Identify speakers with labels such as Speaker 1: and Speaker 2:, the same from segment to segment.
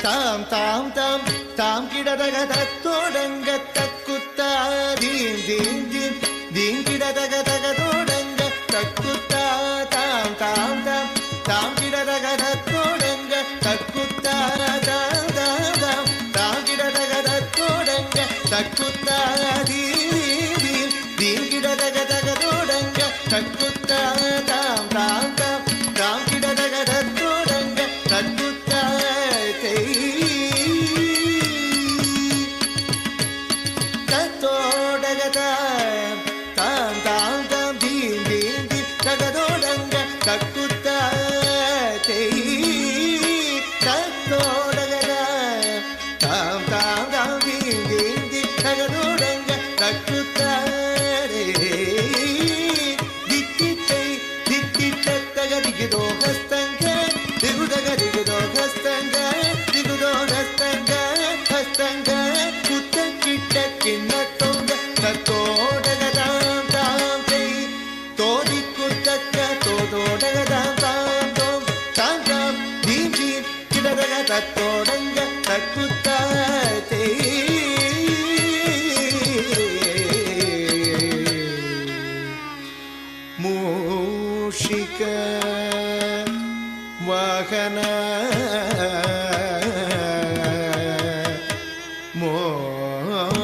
Speaker 1: தாம் தாம் தாம் தாம் கிடதக தத்தோடங்க தக்குத்தா தீம் தீம் தீம் தீம் கிடதக தகதோடங்க தக்குத்தா தாம் தாம் தாம் தாம் கிடதக தத்தோடங்க தக்குத்தா தாம் தாம் தாம் தாம் கிடதக தத்தோடங்க தக்குத்தா தீம் தீம் தீம் கிடதக தகதோடங்க தக்குத்தா தாம் தாம் தாம் தாம் கிடதக தத்தோடங்க தக்குத்தா தத்தோடகத தாம் தாம் தாம் தீம் தீம் தீம் தகதோடங்க தக்குத்தா தத்தோடகத தாம் தாம் தாம் தீம் தீம் தீம் தகதோடங்க தக்குத்தா தித்தித்தை தித்தித்த தகதிகிதோ ஹஸ்தங்க திகுதக திகுதோ ஹஸ்தங்க திகுதோ ஹஸ்தங்க ஹஸ்தங்க குத்த கிட்ட கிண்ணத்தோங்க தத்தோடகதாம் தாம் செய் தோதி குத்தக்க தோதோடகதாம் தாம் தோம் தாம் தாம் தீம் தீம் கிடதக தத்தோடங்க தக்குத்தா மூஷிக வாகன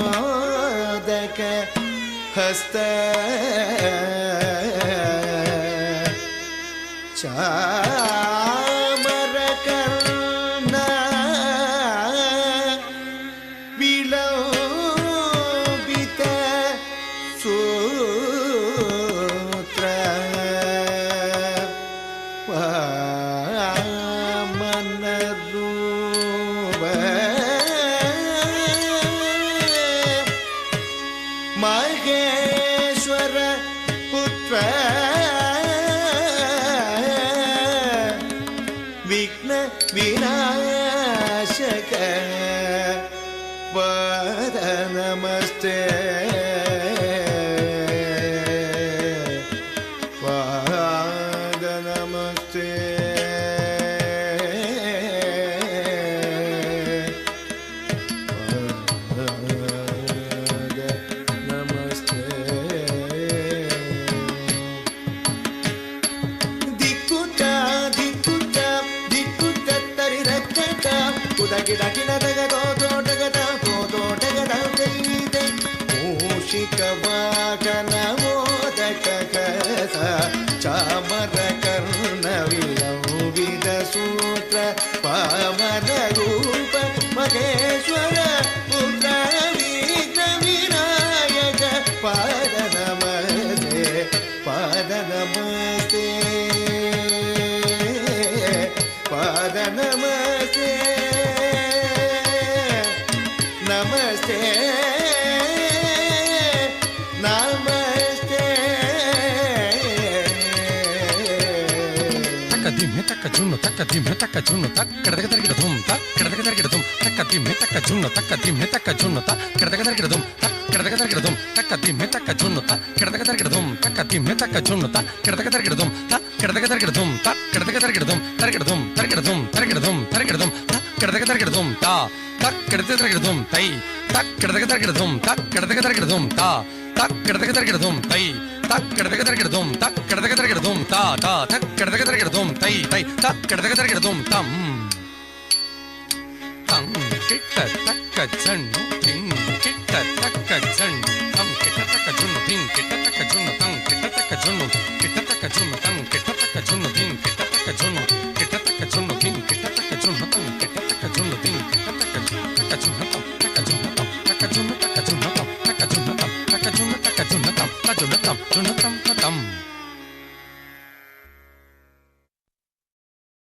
Speaker 1: மோதக ಹಸ್ತ ಚಾಮರ ಕರ್ಣ ವಿಲೋಬಿತ ಸೂತ್ರ ವಾಮನ ರೂಪ ಮಹೇಶ್ವರ ಪುತ್ರ ವಿಘ್ನ ವಿನಾಶಕ ಪಾದ ನಮಸ್ತೆ ಪಾದ ನಮಸ್ತೆ ಮೂಷಿಕ ವಾಗನ ಮೋದಕ ಕಸ ಚಾಮರ ಕರ್ಣ ವಿಲಂಬಿತ ಸೂತ್ರ ಪಾವನ ರೂಪ ಮಹೇಶ್ವರ ಪುತ್ರ ವಿಘ್ನ ವಿನಾಯಕ ಪಾದ ನಮಸ್ತೆ ಪಾದ ನಮಸ್ತೆ ಪಾದ ನಮಸ್ತೆ ನಮಸ್ತೆ ನಮಸ್ತೆ
Speaker 2: ತಕ್ಕ ದಿಮ್ಮೆ ತಕ್ಕ ಜುಣ್ಣು ತಕ್ಕ ದಿಮ್ಮೆ ತಕ್ಕ ಜುಣ್ಣು ತಕ್ಕ ಕೆಡದಗ ತರಗಿಡ ಧುಮ್ ತಕ್ಕ ಕೆಡದಗ ತರಗಿಡ ಧುಮ್ ತಕ್ಕ ದಿಮ್ಮೆ ತಕ್ಕ ಜುಣ್ಣು ತಕ್ಕ ದಿಮ್ಮೆ ತಕ್ಕ ಜುಣ್ಣು ತಕ್ಕ ಕೆಡದಗ ತರಗಿಡ ಧುಮ್ ತಕ್ಕ ಕೆಡದಗ ತರಗಿಡ ಧುಮ್ ತಕ್ಕ ದಿಮ್ಮೆ ತಕ್ಕ ಜುಣ್ಣು ತಕ್ಕ ಕೆಡದಗ ತರಗಿಡ ಧುಮ್ ತಕ್ಕ ದಿಮ್ಮೆ ತಕ್ಕ ಜುಣ್ಣು ತಕ್ಕ ಕೆಡದಗ ತರಗಿಡ ಧುಮ್ ತಕ್ಕ ಕೆಡದಗ ತರಗಿಡ ಧುಮ್ ತಕ್ಕ ಕೆಡದಗ ತರಗಿಡ ಧುಮ್ ತರಗಿಡ ಧುಮ್ ತರಗಿಡ ಧುಮ್ ತರಗಿಡ ಧುಮ್ ತರಗಿಡ ಧುಮ್ ತಕ್ಕ ಕೆಡದಗ ತರಗಿಡ ಧುಮ್ ತಾ ತಕ್ಕ ಕೆಡದಗ ತರಗಿಡ ಧುಮ್ ತೈ ತಕ್ಕ ಕೆಡದಗ ತರಗಿಡ ಧುಮ್ ತಕ್ಕ ಕೆಡದಗ ತರಗಿಡ ಧುಮ್ ತಾ ತಕ್ಕ ಕೆಡದಗ ತರಗಿಡ ಧುಮ್ ತೈ ತಕ್ಕ ಕೆಡದಗ ತರಗಿಡ ಧುಮ್ ತಕ್ಕ ಕೆಡದಗ ತರಗಿಡ ಧುಮ್ ತಾ ತಾ ತಕ್ಕ ಕೆಡದಗ ತರಗಿಡ ಧುಮ್ ತೈ ತೈ ತಕ್ಕ ಕೆಡದಗ ತರಗಿಡ ಧುಮ್ ತಂ ತಂ ಕಿಟ್ಟ ತಕ್ಕ ಜಣ್ಣು ತಿಂಗ್ ಕಿಟ್ಟ ತಕ್ಕ ಜಣ್ಣು ತಂ ಕಿಟ್ಟ ತಕ್ಕ ಜುಣ್ಣು ತಿಂಗ್ ಕಿಟ್ಟ ತಕ್ಕ ಜುಣ್ಣು ತಂ ಕಿಟ್ಟ ತಕ್ಕ ಜುಣ್ಣು